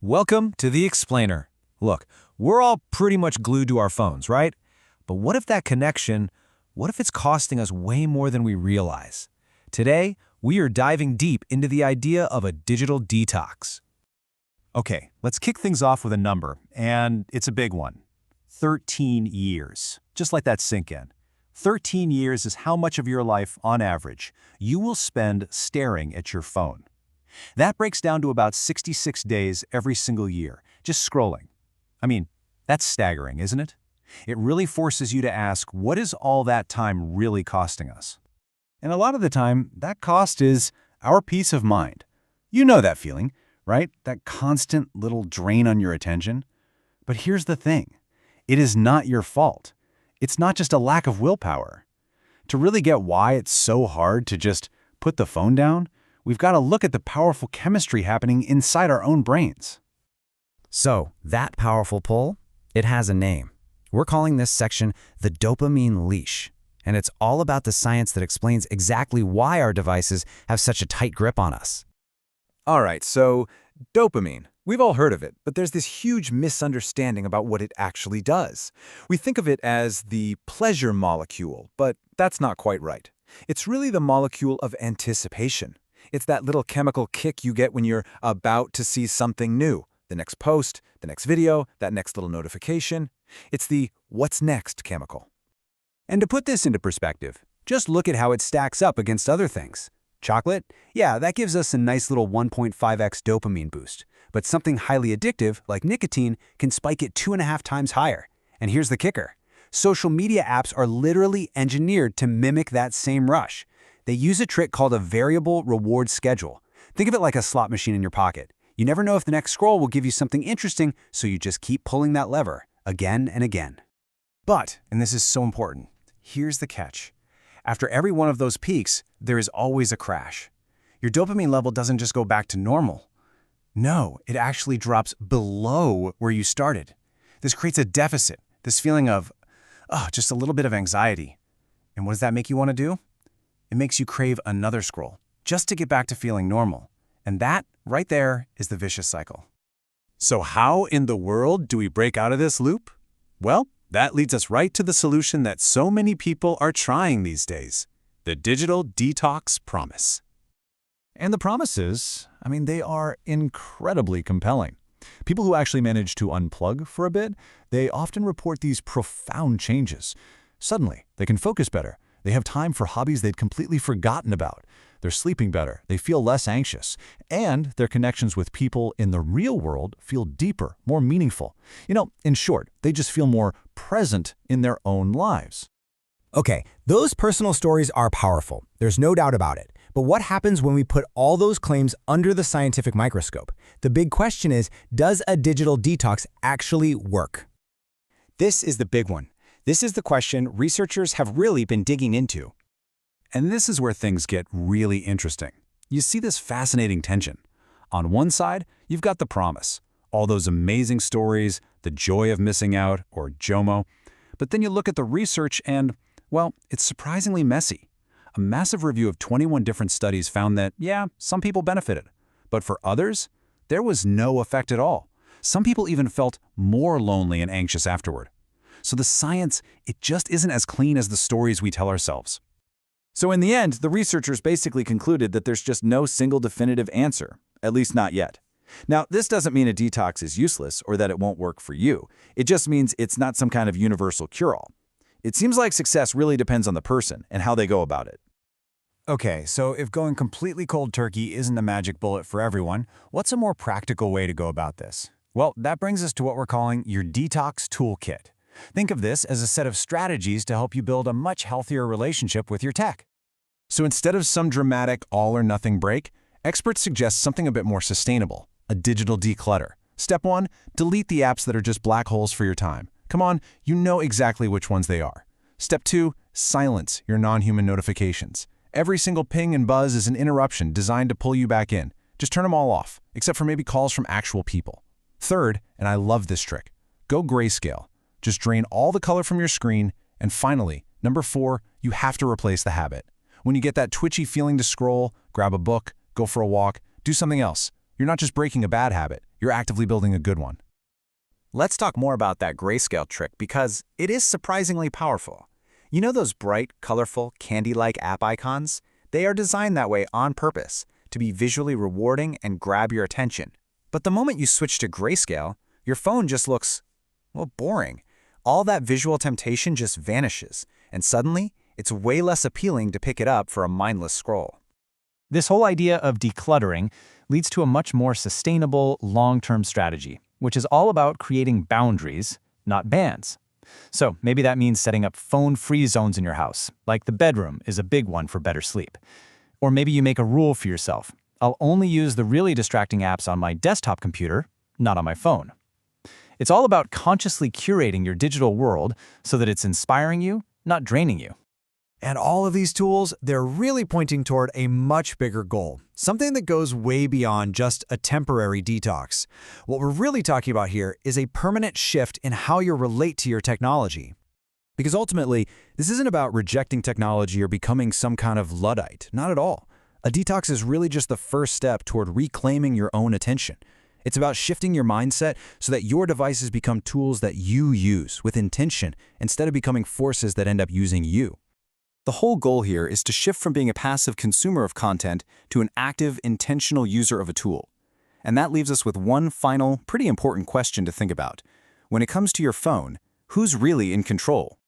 Welcome to The Explainer. Look, we're all pretty much glued to our phones, right? But what if what if it's costing us way more than we realize? Today, we are diving deep into the idea of a digital detox. Okay, let's kick things off with a number, and it's a big one. 13 years. Just let that sink in. 13 years is how much of your life, on average, you will spend staring at your phone. That breaks down to about 66 days every single year, just scrolling. I mean, that's staggering, isn't it? It really forces you to ask, what is all that time really costing us? And a lot of the time, that cost is our peace of mind. You know that feeling, right? That constant little drain on your attention. But here's the thing. It is not your fault. It's not just a lack of willpower. To really get why it's so hard to just put the phone down, we've got to look at the powerful chemistry happening inside our own brains. So, that powerful pull, it has a name. We're calling this section the dopamine leash, and it's all about the science that explains exactly why our devices have such a tight grip on us. All right, so dopamine. We've all heard of it, but there's this huge misunderstanding about what it actually does. We think of it as the pleasure molecule, but that's not quite right. It's really the molecule of anticipation. It's that little chemical kick you get when you're about to see something new. The next post, the next video, that next little notification. It's the what's next chemical. And to put this into perspective, just look at how it stacks up against other things. Chocolate? Yeah, that gives us a nice little 1.5x dopamine boost. But something highly addictive, like nicotine, can spike it 2.5 times higher. And here's the kicker. Social media apps are literally engineered to mimic that same rush. They use a trick called a variable reward schedule. Think of it like a slot machine in your pocket. You never know if the next scroll will give you something interesting, so you just keep pulling that lever, again and again. But, and this is so important, here's the catch. After every one of those peaks, there is always a crash. Your dopamine level doesn't just go back to normal. No, it actually drops below where you started. This creates a deficit, this feeling of, just a little bit of anxiety. And what does that make you want to do? It makes you crave another scroll, just to get back to feeling normal. And that, right there, is the vicious cycle. So how in the world do we break out of this loop? Well, that leads us right to the solution that so many people are trying these days, the digital detox promise. And the promises, they are incredibly compelling. People who actually manage to unplug for a bit, they often report these profound changes. Suddenly, they can focus better. They have time for hobbies they'd completely forgotten about. They're sleeping better, they feel less anxious, and their connections with people in the real world feel deeper, more meaningful. In short, they just feel more present in their own lives. Okay, those personal stories are powerful. There's no doubt about it. But what happens when we put all those claims under the scientific microscope? The big question is, does a digital detox actually work? This is the big one. This is the question researchers have really been digging into. And this is where things get really interesting. You see this fascinating tension. On one side, you've got the promise, all those amazing stories, the joy of missing out, or JOMO. But then you look at the research and, well, it's surprisingly messy. A massive review of 21 different studies found that, yeah, some people benefited. But for others, there was no effect at all. Some people even felt more lonely and anxious afterward. So the science, it just isn't as clean as the stories we tell ourselves. So in the end, the researchers basically concluded that there's just no single definitive answer, at least not yet. Now, this doesn't mean a detox is useless or that it won't work for you. It just means it's not some kind of universal cure-all. It seems like success really depends on the person and how they go about it. Okay, so if going completely cold turkey isn't a magic bullet for everyone, what's a more practical way to go about this? Well, that brings us to what we're calling your detox toolkit. Think of this as a set of strategies to help you build a much healthier relationship with your tech. So instead of some dramatic all-or-nothing break, experts suggest something a bit more sustainable, a digital declutter. Step 1, delete the apps that are just black holes for your time. Come on, you know exactly which ones they are. Step 2, silence your non-human notifications. Every single ping and buzz is an interruption designed to pull you back in. Just turn them all off, except for maybe calls from actual people. Third, and I love this trick, go grayscale. Just drain all the color from your screen. And finally, number 4, you have to replace the habit. When you get that twitchy feeling to scroll, grab a book, go for a walk, do something else. You're not just breaking a bad habit, You're actively building a good one. Let's talk more about that grayscale trick because it is surprisingly powerful. You know those bright, colorful, candy-like app icons? They are designed that way on purpose, to be visually rewarding and grab your attention. But the moment you switch to grayscale, your phone just looks, well, boring. All that visual temptation just vanishes, and suddenly, it's way less appealing to pick it up for a mindless scroll. This whole idea of decluttering leads to a much more sustainable, long-term strategy, which is all about creating boundaries, not bans. So maybe that means setting up phone-free zones in your house, like the bedroom is a big one for better sleep. Or maybe you make a rule for yourself. I'll only use the really distracting apps on my desktop computer, not on my phone. It's all about consciously curating your digital world so that it's inspiring you, not draining you. And all of these tools, they're really pointing toward a much bigger goal, something that goes way beyond just a temporary detox. What we're really talking about here is a permanent shift in how you relate to your technology. Because ultimately, this isn't about rejecting technology or becoming some kind of Luddite. Not at all. A detox is really just the first step toward reclaiming your own attention. It's about shifting your mindset so that your devices become tools that you use with intention instead of becoming forces that end up using you. The whole goal here is to shift from being a passive consumer of content to an active, intentional user of a tool. And that leaves us with one final, pretty important question to think about. When it comes to your phone, who's really in control?